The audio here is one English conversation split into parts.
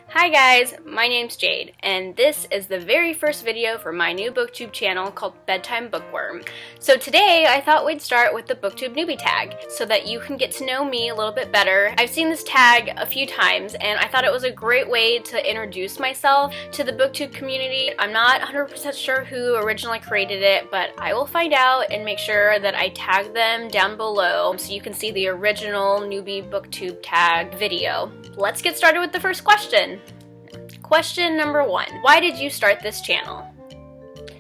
Hi guys, my name's Jade, and this is the very first video for my new Booktube channel called Bedtime Bookworm. So today I thought we'd start with the Booktube Newbie Tag, so that you can get to know me a little bit better. I've seen this tag a few times, and I thought it was a great way to introduce myself to the Booktube community. I'm not 100% sure who originally created it, but I will find out and make sure that I tag them down below so you can see the original Newbie Booktube Tag video. Let's get started with the first question. Question number 1. Why did you start this channel?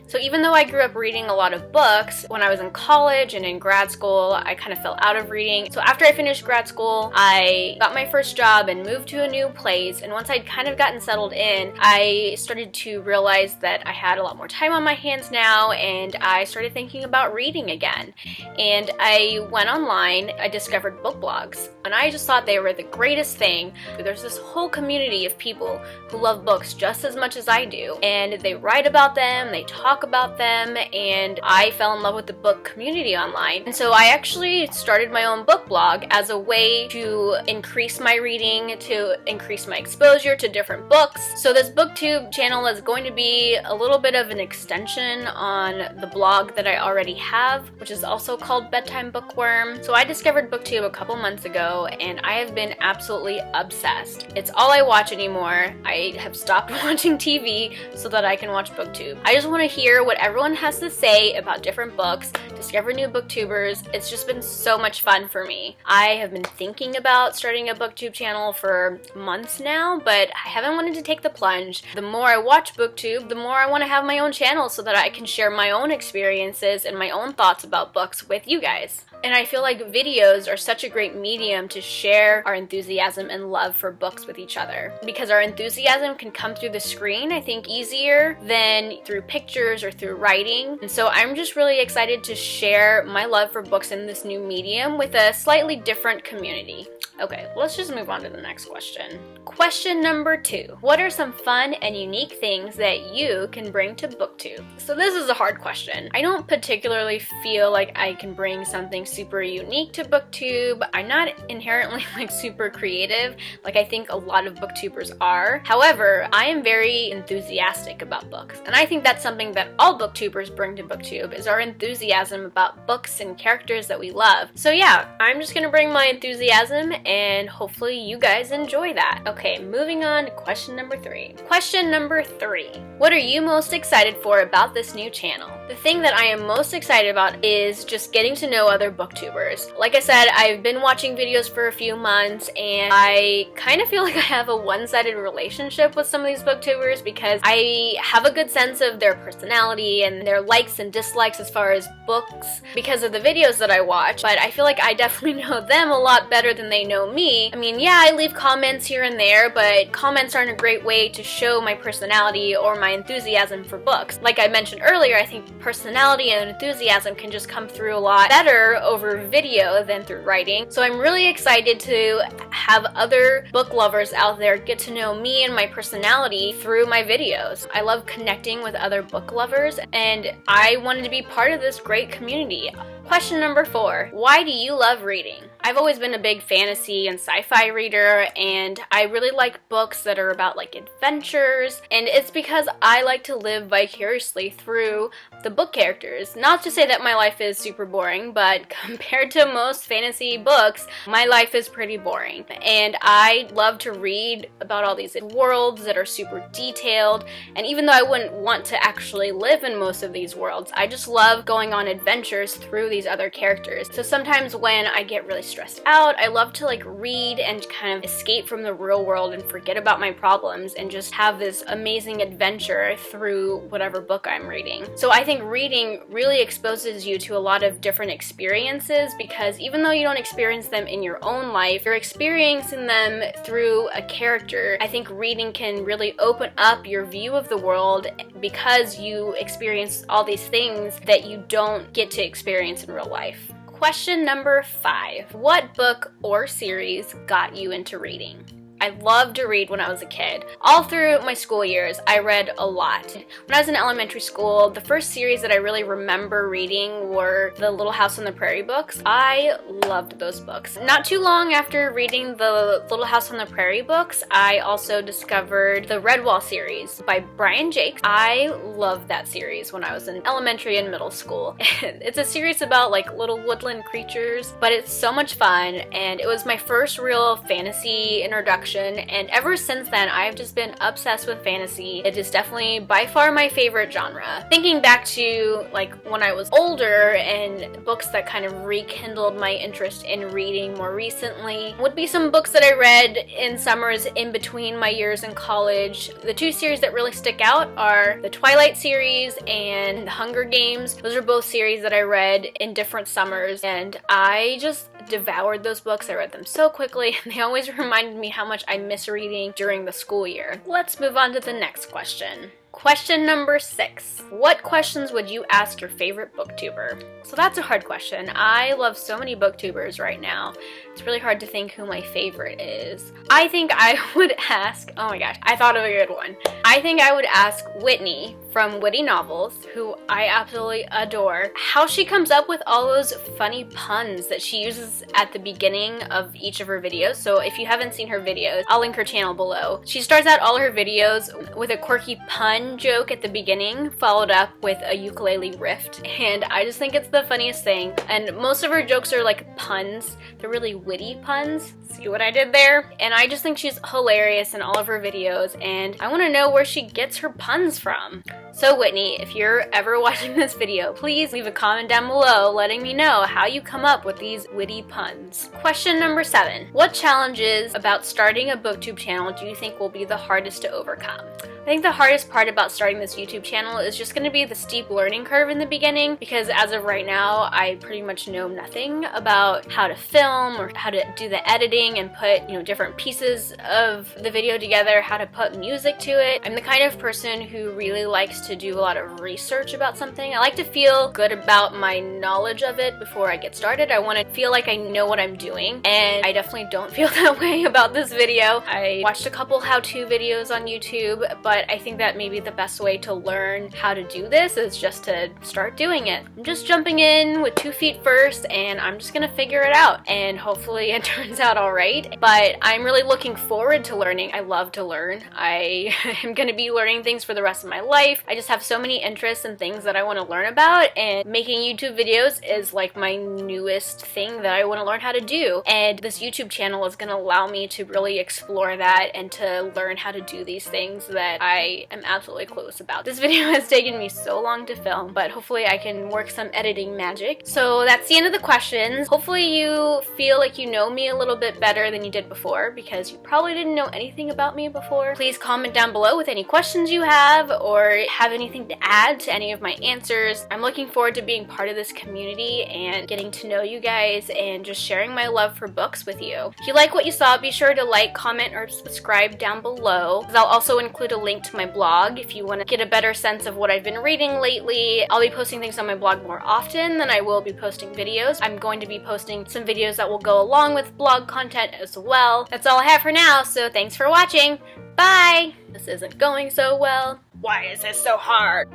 So even though I grew up reading a lot of books, when I was in college and in grad school, I kind of fell out of reading. So after I finished grad school, I got my first job and moved to a new place. And once I'd kind of gotten settled in, I started to realize that I had a lot more time on my hands now, and I started thinking about reading again. And I went online, I discovered book blogs, and I just thought they were the greatest thing. There's this whole community of people who love books just as much as I do, and they write about them, they talk about them, and I fell in love with the book community online. And so I actually started my own book blog as a way to increase my reading, to increase my exposure to different books. So this booktube channel is going to be a little bit of an extension on the blog that I already have, which is also called Bedtime Bookworm. So I discovered booktube a couple months ago, and I have been absolutely obsessed. It's all I watch anymore. I have stopped watching TV so that I can watch booktube. I just want to hear what everyone has to say about different books, discover new booktubers. It's just been so much fun for me. I have been thinking about starting a booktube channel for months now, but I haven't wanted to take the plunge. The more I watch booktube, the more I want to have my own channel so that I can share my own experiences and my own thoughts about books with you guys. And I feel like videos are such a great medium to share our enthusiasm and love for books with each other. Because our enthusiasm can come through the screen, I think, easier than through pictures or through writing. And so I'm just really excited to share my love for books in this new medium with a slightly different community. Okay, let's just move on to the next question. Question number 2. What are some fun and unique things that you can bring to booktube? So this is a hard question. I don't particularly feel like I can bring something super unique to booktube. I'm not inherently super creative like I think a lot of booktubers are. However, I am very enthusiastic about books, and I think that's something that all booktubers bring to booktube, is our enthusiasm about books and characters that we love. So yeah, I'm just gonna bring my enthusiasm, and hopefully you guys enjoy that. Okay, moving on to question number 3. Question number 3. What are you most excited for about this new channel? The thing that I am most excited about is just getting to know other booktubers. Like I said, I've been watching videos for a few months, and I kind of feel like I have a one-sided relationship with some of these booktubers because I have a good sense of their personality and their likes and dislikes as far as books because of the videos that I watch, but I feel like I definitely know them a lot better than they know me. I mean, yeah, I leave comments here and there, but comments aren't a great way to show my personality or my enthusiasm for books. Like I mentioned earlier, I think personality and enthusiasm can just come through a lot better over video than through writing. So I'm really excited to have other book lovers out there get to know me and my personality through my videos. I love connecting with other book lovers, and I wanted to be part of this great community. Question number 4. Why do you love reading? I've always been a big fantasy and sci-fi reader, and I really like books that are about adventures, and it's because I like to live vicariously through the book characters. Not to say that my life is super boring, but compared to most fantasy books, my life is pretty boring. And I love to read about all these worlds that are super detailed, and even though I wouldn't want to actually live in most of these worlds, I just love going on adventures through these other characters. So sometimes when I get really stressed out, I love to read and kind of escape from the real world and forget about my problems and just have this amazing adventure through whatever book I'm reading. So I think reading really exposes you to a lot of different experiences, because even though you don't experience them in your own life, you're experiencing them through a character. I think reading can really open up your view of the world because you experience all these things that you don't get to experience in real life. Question number 5. What book or series got you into reading? I loved to read when I was a kid. All through my school years, I read a lot. When I was in elementary school, the first series that I really remember reading were the Little House on the Prairie books. I loved those books. Not too long after reading the Little House on the Prairie books, I also discovered the Redwall series by Brian Jacques. I loved that series when I was in elementary and middle school. It's a series about like little woodland creatures, but it's so much fun, and it was my first real fantasy introduction, and ever since then I've just been obsessed with fantasy. It is definitely by far my favorite genre. Thinking back to like when I was older and books that kind of rekindled my interest in reading more recently would be some books that I read in summers in between my years in college. The two series that really stick out are the Twilight series and the Hunger Games. Those are both series that I read in different summers, and I just devoured those books. I read them so quickly, and they always reminded me how much I miss reading during the school year. Let's move on to the next question. Question number 6. What questions would you ask your favorite booktuber? So that's a hard question. I love so many booktubers right now. It's really hard to think who my favorite is. I think I would ask, oh my gosh, I thought of a good one. I think I would ask Whitney from Witty Novels, who I absolutely adore, how she comes up with all those funny puns that she uses at the beginning of each of her videos. So if you haven't seen her videos, I'll link her channel below. She starts out all her videos with a quirky pun joke at the beginning, followed up with a ukulele riff, and I just think it's the funniest thing. And most of her jokes are like puns. They're really witty puns. See what I did there? And I just think she's hilarious in all of her videos, and I want to know where she gets her puns from. So Whitney, if you're ever watching this video, please leave a comment down below letting me know how you come up with these witty puns. Question number 7. What challenges about starting a booktube channel do you think will be the hardest to overcome? I think the hardest part about starting this YouTube channel is just going to be the steep learning curve in the beginning, because as of right now, I pretty much know nothing about how to film or how to do the editing and put, different pieces of the video together, how to put music to it. I'm the kind of person who really likes to do a lot of research about something. I like to feel good about my knowledge of it before I get started. I want to feel like I know what I'm doing, and I definitely don't feel that way about this video. I watched a couple how-to videos on YouTube, but I think that maybe the best way to learn how to do this is just to start doing it. I'm just jumping in with 2 feet first, and I'm just gonna figure it out, and hopefully it turns out alright. But I'm really looking forward to learning. I love to learn. I am gonna be learning things for the rest of my life. I just have so many interests and things that I want to learn about, and making YouTube videos is like my newest thing that I want to learn how to do. And this YouTube channel is gonna allow me to really explore that and to learn how to do these things that I am absolutely clueless about. This video has taken me so long to film, but hopefully I can work some editing magic. So that's the end of the questions. Hopefully you feel like you know me a little bit better than you did before, because you probably didn't know anything about me before. Please comment down below with any questions you have, or have anything to add to any of my answers. I'm looking forward to being part of this community and getting to know you guys and just sharing my love for books with you. If you like what you saw, be sure to like, comment, or subscribe down below. I'll also include a link to my blog if you want to get a better sense of what I've been reading lately. I'll be posting things on my blog more often than I will be posting videos. I'm going to be posting some videos that will go along with blog content as well. That's all I have for now, so thanks for watching. Bye! This isn't going so well. Why is this so hard?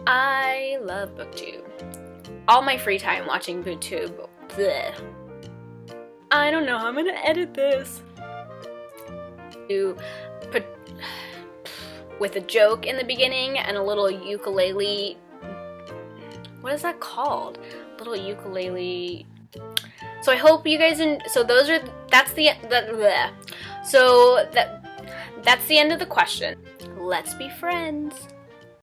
I love Booktube. All my free time watching Booktube. Blech. I don't know how I'm gonna edit this. To put with a joke in the beginning and a little ukulele. What is that called? Little ukulele. So I hope you guys. That's the end of the question. Let's be friends.